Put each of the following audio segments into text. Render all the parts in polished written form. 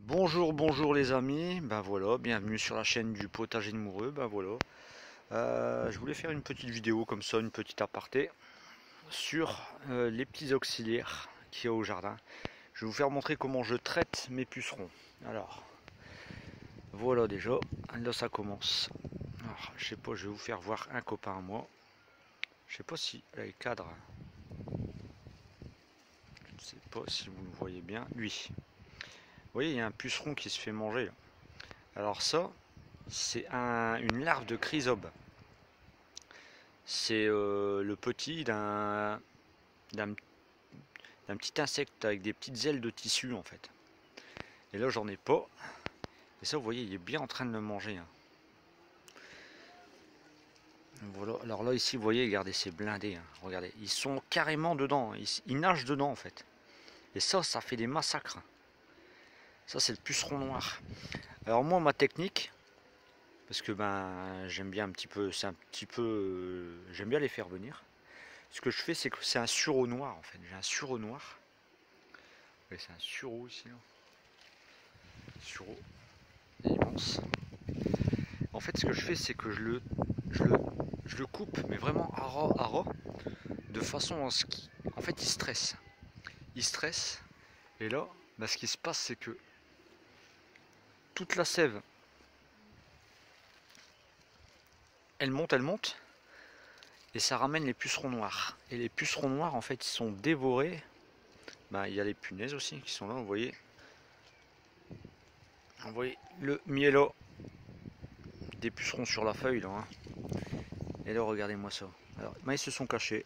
Bonjour, bonjour les amis, ben voilà, bienvenue sur la chaîne du potager de Moureux, ben voilà. Je voulais faire une petite vidéo comme ça, une petite aparté, sur les petits auxiliaires qu'il y a au jardin. Je vais vous faire montrer comment je traite mes pucerons. Alors, voilà déjà, là ça commence. Alors, je sais pas, je vais vous faire voir un copain à moi. Je sais pas si les cadres, je ne sais pas si vous le voyez bien, lui. Vous voyez, il y a un puceron qui se fait manger là. Alors ça, c'est une larve de chrysobe. C'est le petit d'un petit insecte avec des petites ailes de tissu en fait. Et là j'en ai pas. Et ça vous voyez, il est bien en train de le manger. Hein. Voilà. Alors là ici vous voyez, regardez, c'est blindé. Hein. Regardez, ils sont carrément dedans. Ils nagent dedans en fait. Et ça fait des massacres. Ça c'est le puceron noir. Alors moi ma technique, parce que ben j'aime bien un petit peu, j'aime bien les faire venir. Ce que je fais, c'est que c'est un sureau noir en fait. J'ai un sureau noir. Oui, c'est un sureau ici. Là. Sureau immense. En fait, ce que je fais, c'est que je le coupe, mais vraiment à ras, de façon à ce qu'il. En fait, il stresse. Il stresse. Et là, bah, ce qui se passe, c'est que toute la sève, elle monte. Et ça ramène les pucerons noirs. Et les pucerons noirs, en fait, ils sont dévorés. Bah, il y a les punaises aussi qui sont là, vous voyez. Vous voyez le mielo des pucerons sur la feuille là. Hein. Et là regardez-moi ça. Alors ils se sont cachés.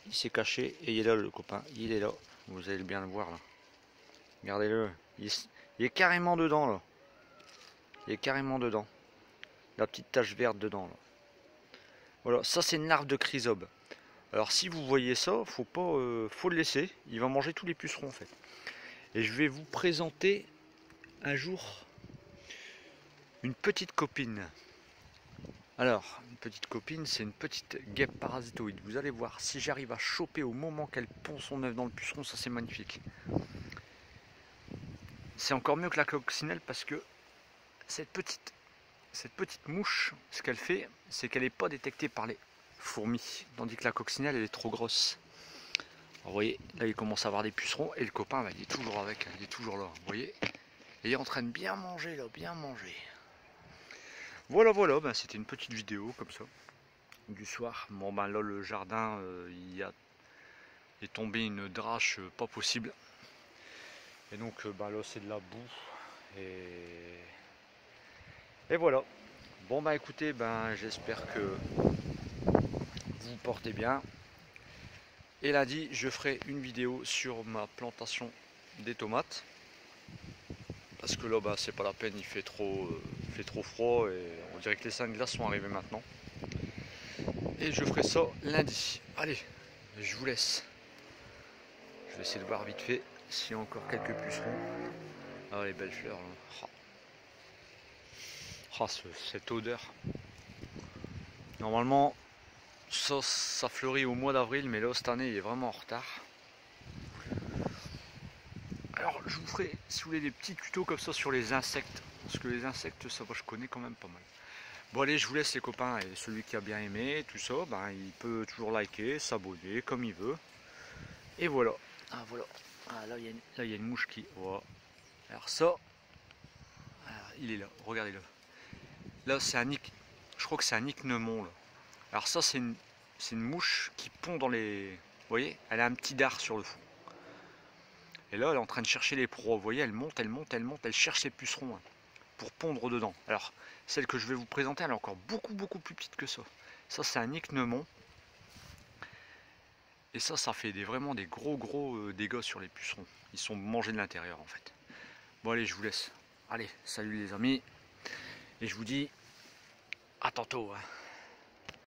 Il s'est caché et il est là le copain. Il est là. Vous allez bien le voir là. Regardez-le. Il est carrément dedans là. Il est carrément dedans. La petite tache verte dedans là. Voilà, ça c'est une larve de chrysobe. Alors si vous voyez ça, faut pas, faut le laisser. Il va manger tous les pucerons en fait. Et je vais vous présenter un jour une petite copine. Alors, une petite copine, c'est une petite guêpe parasitoïde. Vous allez voir, si j'arrive à choper au moment qu'elle pond son œuf dans le puceron, ça c'est magnifique. C'est encore mieux que la coccinelle parce que cette petite mouche, ce qu'elle fait, c'est qu'elle n'est pas détectée par les fourmis. Tandis que la coccinelle, elle est trop grosse. Alors, vous voyez, là il commence à avoir des pucerons et le copain, il est toujours avec, il est toujours là. Vous voyez, et il est en train de bien manger là, bien manger. Voilà, ben, c'était une petite vidéo comme ça. Du soir. Bon ben là le jardin est tombé une drache pas possible. Et donc ben là c'est de la boue. Et voilà. Bon ben écoutez, ben j'espère que vous vous portez bien. Et lundi je ferai une vidéo sur ma plantation des tomates. Parce que là ben, c'est pas la peine, il fait trop froid et on dirait que les 5 glaces sont arrivées maintenant. Et je ferai ça lundi. Allez, je vous laisse. Je vais essayer de voir vite fait s'il y a encore quelques pucerons. Ah les belles fleurs là. Oh, cette odeur. Normalement ça fleurit au mois d'avril, mais là cette année il est vraiment en retard. Alors je vous ferai, si vous voulez, des petits tutos comme ça sur les insectes. Parce que les insectes, ça va, je connais quand même pas mal. Bon allez, je vous laisse les copains, et celui qui a bien aimé, tout ça, ben, il peut toujours liker, s'abonner comme il veut. Et voilà. Ah voilà. Ah, là il y a une mouche qui. Voilà. Alors ça. Alors, il est là, regardez-le. Là c'est un nick. Je crois que c'est un ichneumon là. Alors ça c'est une mouche qui pond dans les. Vous voyez, elle a un petit dard sur le fond. Et là elle est en train de chercher les proies. Vous voyez, elle monte, elle cherche les pucerons. Hein, pour pondre dedans. Alors, celle que je vais vous présenter, elle est encore beaucoup plus petite que ça. Ça, c'est un ichneumon. Et ça fait vraiment des gros dégâts sur les pucerons. Ils sont mangés de l'intérieur, en fait. Bon, allez, je vous laisse. Allez, salut les amis. Et je vous dis à tantôt. Hein.